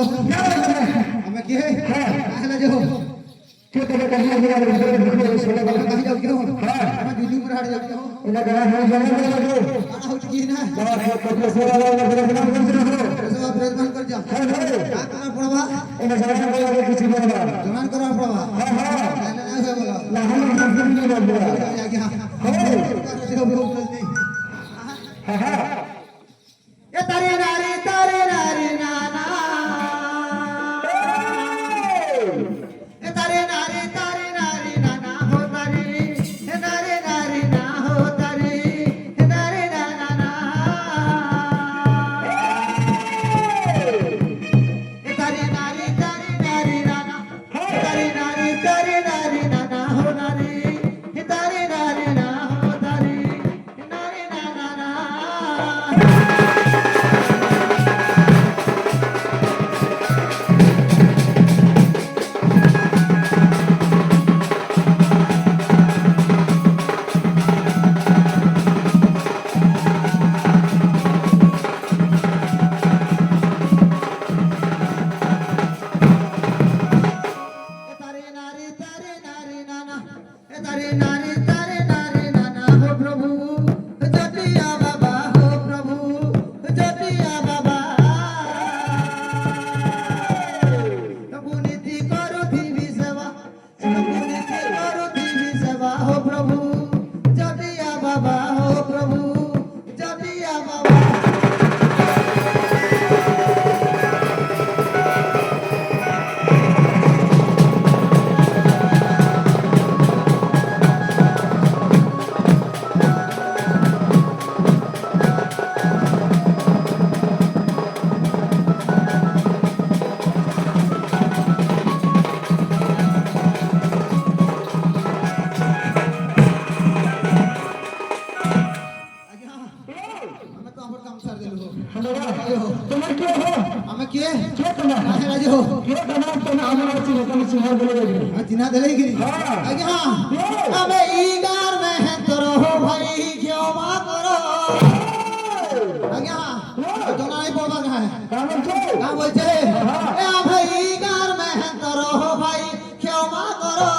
ଆମେ କିଏ କାହେଲା ଯେ के तो कहीं भी अगर सोला वाला कहीं जाओ क्यों मैं जूजू पर हट जाओ इना गाना हो जाने लगे गाना हो चुकी है ना बहुत तो सोला वाला बड़ा बड़ा सब प्रेजमान कर जा का करना पड़वा इना जवान वाला कुछ नहीं बड़ा जवान करना पड़वा हां हां ना है बोला ना हम नहीं बोल रहा या क्या हो जल्दी हां हां ये तारे नारी नाना Hey! चिन्हा दिले कि आज्ञा अबे ईगार में है तोरो भाई क्यों मा करो आज्ञा दोना नहीं बोलबा का है का बोलछे ए अबे ईगार में है तोरो भाई क्यों मा करो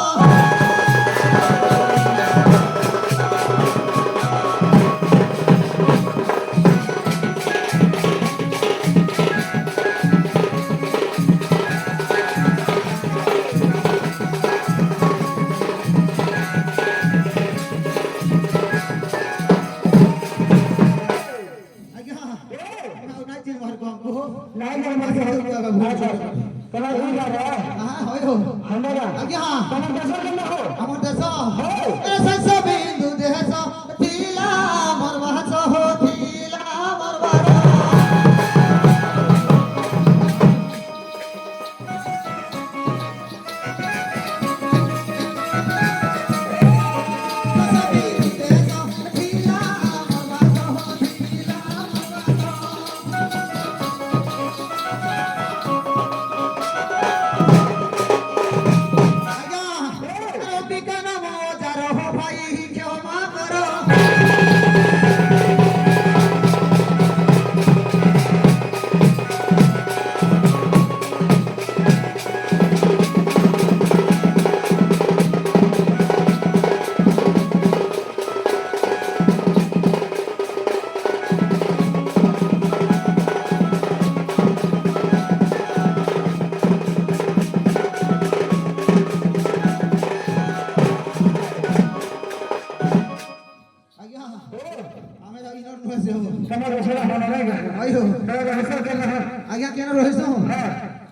आज्ञा क्या रहिसो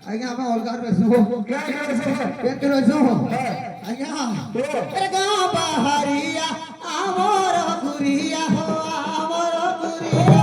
आज्ञा हम अलगार रहिसो क्या रहिसो पेट रहिसो आज्ञा अरे गांव बहरिया आमोर गुरिया हो आमोर गुरिया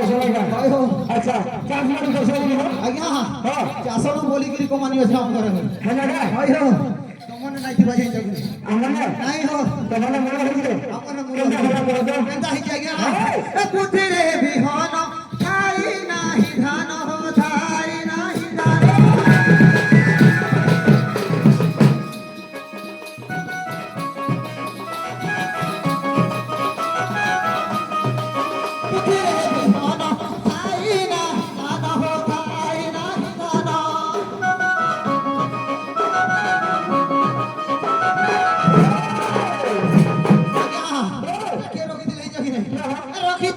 अच्छा चास मानी कैसे हो आज्ञा हां चासो बोली गिरी को मानी हो हम करे है ना भाई हो तुमने नहीं बाजे जग हमने नहीं हो तुमने मोला हो गए हमने मोला केंदा ही आज्ञा ए कुतरे बिहान थाई नाही धान हो थाई नाही धान रखी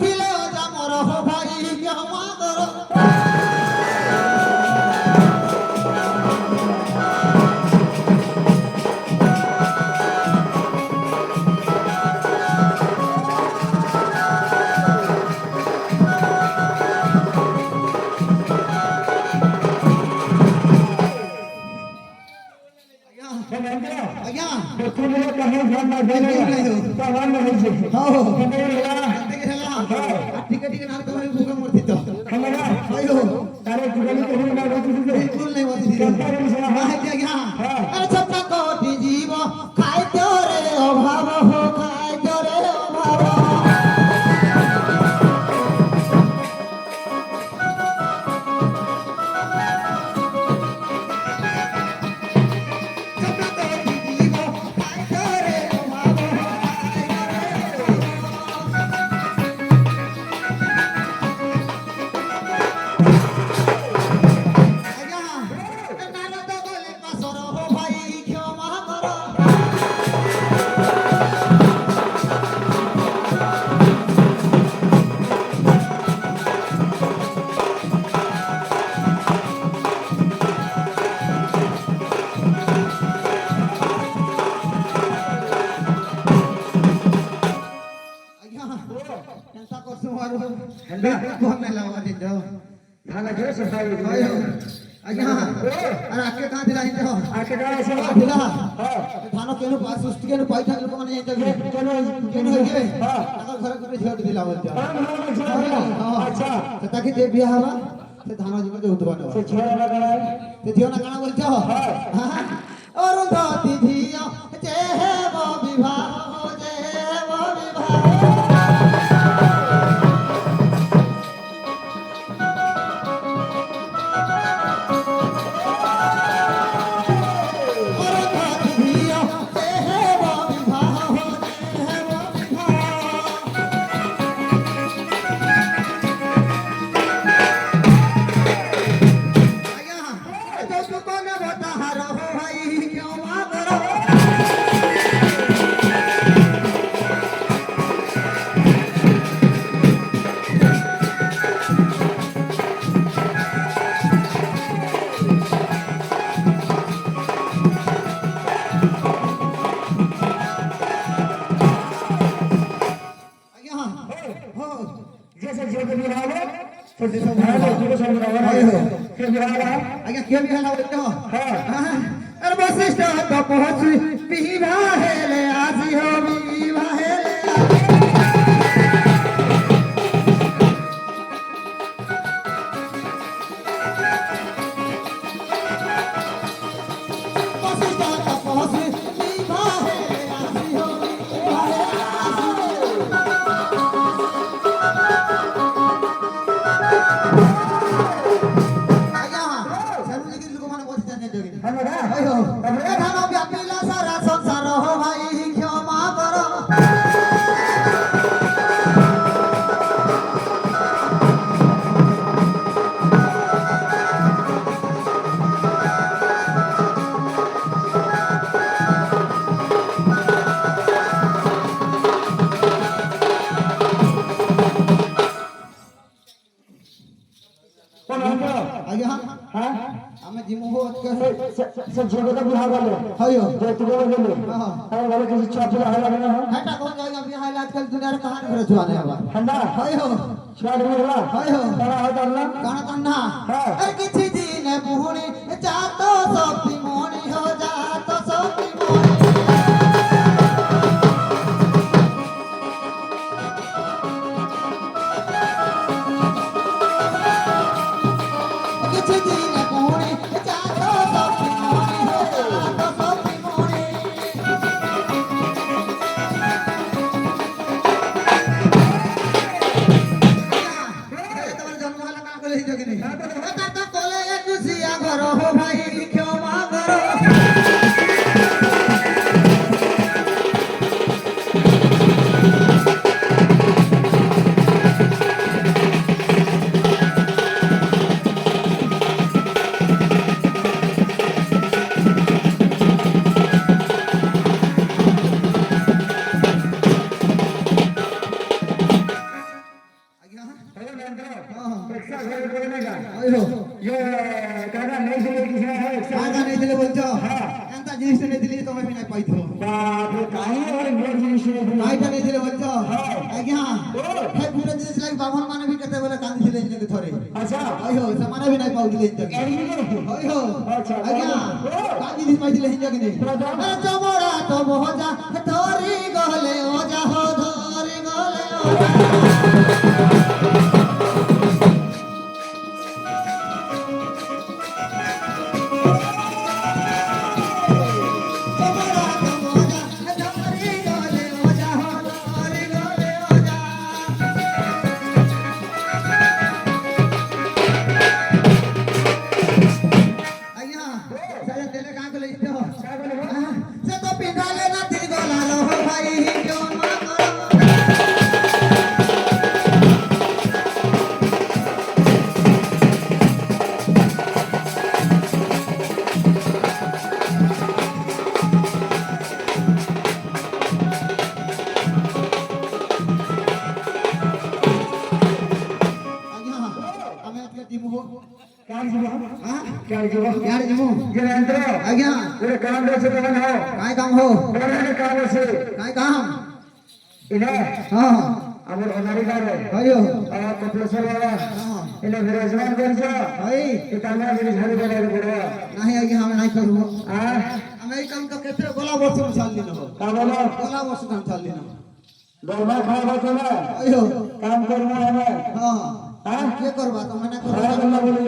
नहीं जानना देने तो वन नहीं से हां कंटे गेला कंटे गेला ठीक है ना तुम्हारी भूख मरती तो हमारा अयो तारे जुगली को ना होती थी बिल्कुल नहीं होती थी कंटे गेला हां क्या अरे छपना कोटि जीव खाए तो रे अभाव हो खाए तो रे अभाव थाना के सफाई आज्ञा अरे आके कहां दिला हिंदे हो आके का ऐसे दिला हां थानो केनु पास उस्ट केनु पैठा लोक माने जाइते केनु होइगे ताका घर करे झोट दिला बोलते अच्छा तो ताकि जे बियाह हवा से धानो जीवन जे उतबानो से छोरा ना गणा ते दियो ना गाना बोलते हो हां और दाती धिया जे है वो विवाह हो जे है वो विवाह जैसे जो भी बिहार तो जैसे बिहार जो समझावा है के बिहार आगे के बिहार बोलते हो हां अरे वशिष्ठ तो पहुंच विवाह है ले आजी हो विवाह है ଆମେ ଜିମୁ ହୋ से जोगे तो बिहार वाले ହଇଓ जो तू बोले बोले हां हां वाले किसी छापला हला ना हेटा कोन जाएगा बिहार आजकल दुनिया रे कहां घर छुआ नहीं हवा ठंडा हइओ छाड़ में हला हइओ तारा हो तारना गाना कन्ना अरे किछि दिन पुहणी जातो शक्ति मोणी हो जातो शक्ति मोणी किछि दिन पुहणी जातो शक्ति मोणी हो जातो शक्ति मोणी तमर जन्म वाला का कहले हिजो कि नहीं तो कोले कुसिया घर हो भाई क्षमा करो ये दादा नहीं दिले किसी ने है आगा नहीं दिले बोलतो एंता जिनिस नहीं दिले तो मैं भी नहीं पाइतो बाप रे काहे और मेरे जिनिस नहीं दिले आइटा नहीं दिले बोलतो आज्ञा हे पूरे जिनिस लाइक बाभन माने भी कते बोले कांदी दिले इनके थोरे अच्छा आइयो समाने भी नहीं पाउ दिले इनके आइयो अच्छा आज्ञा कांदी दिले पाइ दिले इनके नहीं अरे चमड़ा तो मोहजा କାମ ଯିବ हाँ କାମ ଯିବ यार जीमो ଯେ ଯନ୍ତ୍ର आज्ञा ଗୋଟେ କାମ ଅଛି ତମେ हो काय काम हो ବଡ଼ କାମ ଅଛି काय काम ଇନେ हाँ ଆମର ଅନାରିକାରେ हयो କପିଳେଶ୍ୱର ବାବା हाँ ଇନେ ବିରାଜମାନ କରିଛ हई ଏ କାମ ଯଦି ଝାଡୁ କରିବାକୁ ପଡିବ नहीं आज्ञा हम नहीं करू ଆ ଆମେ ଏଇ କାମ ତ କେତେ ଗଲା ବର୍ଷ ଛାଡଲି ନବ କାମ ନ ଗଲା ବର୍ଷ କାମ ଛାଡଲି ନବ ଦରମା ଖାଇବା ତମେ अयो କାମ କରିବୁ ଆମେ हाँ ଆ କିଏ କରବା ତମେ ନା ଖରା କରବା କଲା ବୋଲି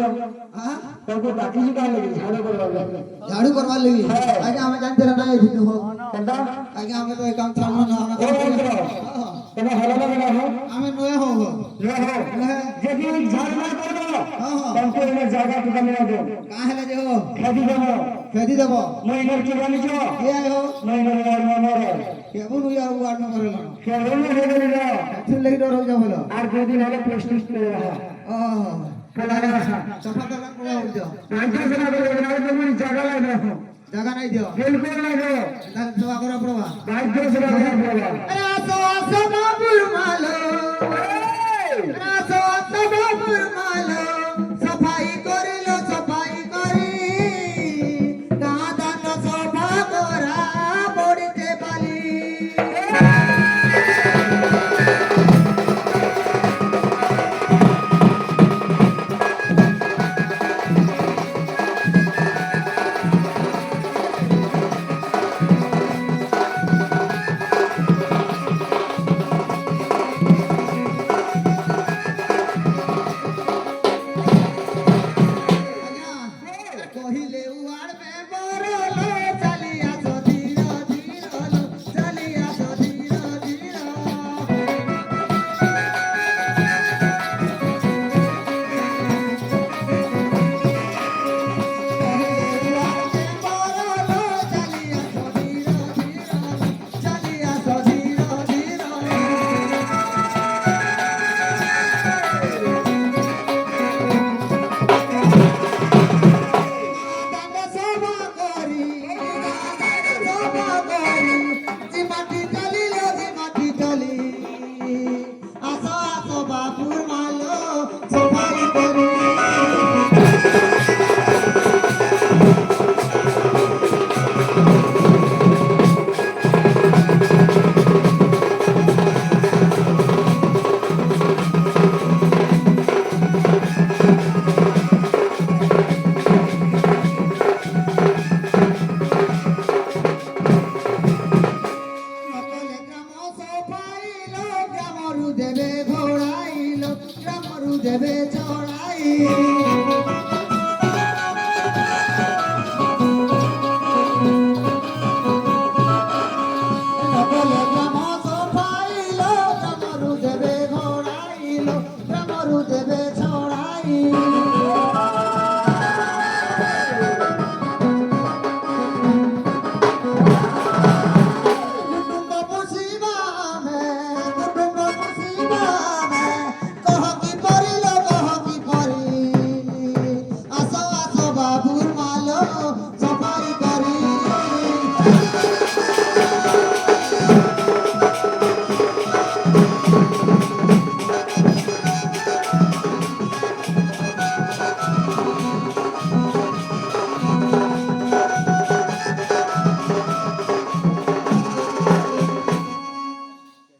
हाँ ତାଙ୍କୁ ଡାକିଛି କାମ ଲାଗି ଝାଡୁ କରିବାକୁ झाड़ू करवा लेगी आज्ञा हमें जानते ना ये भी हो କେନ୍ତା आज्ञा हमें तो ये काम छाड़ना ना हमें ଓ काम ଯନ୍ତ୍ର हाँ ତମେ ହଲ ନା हो हमें नोए हो ନ हो नोए ଯଦି ଝାଡୁ ନା କରିବ हाँ हाँ ତାଙ୍କୁ ଏନେ ଜାଗା ଟୁକା ମିଳିବ कहाँ है ले हो ଖେଦି ଦେବ फेदी देबो ମୁଁ ଏନେ କି ଜାଣିଛ ये आए हो ମୁଁ ଏନେ ମୋର केबु नु यार वार्ड में करलो ଖେଳୁ ହେଇଗଲି ନା फिर लेके डर हो जा बोलो আর দুদিন হলে প্রেস্টিজ পেয়ে ओ খেলারে আসা सफा करना पूरा हो जाओ ପାଞ୍ଚ ସେନା করে না তুমি জায়গা লাগে जगह नहीं दियो बिल्कुल লাগে तार सेवा करा पड़वा বাইক সেনা করে বলা रासो आसो बाबुर मालो रासो आसो बाबुर मालो सफाई करिलो सफाई करी दादा तो सफा करा बड़ीते बाली কহিলে উয়ার মে বরলো চালিয়া ধীর ধীর চালিয়া ধীর ধীর বাপুর মালো সবাই করি সকলে গ্রাম সফাইল গ্রামরু দেবে ঘোড়াইল গ্রামরু দেবে চড়াই সকলে গ্রাম সফাইল গ্রামরু দেবে ঘোড়াইল গ্রামরু দেবে চড়াই कुटुंब पुसीबा में कह की परिलो कह की परी आसो आसो बाबुर मालो सफाई करी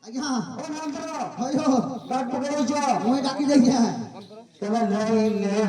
आज्ञा ও যন্ত্র হয়ো ডাক পকেছ মই ডাকি যাই তোমার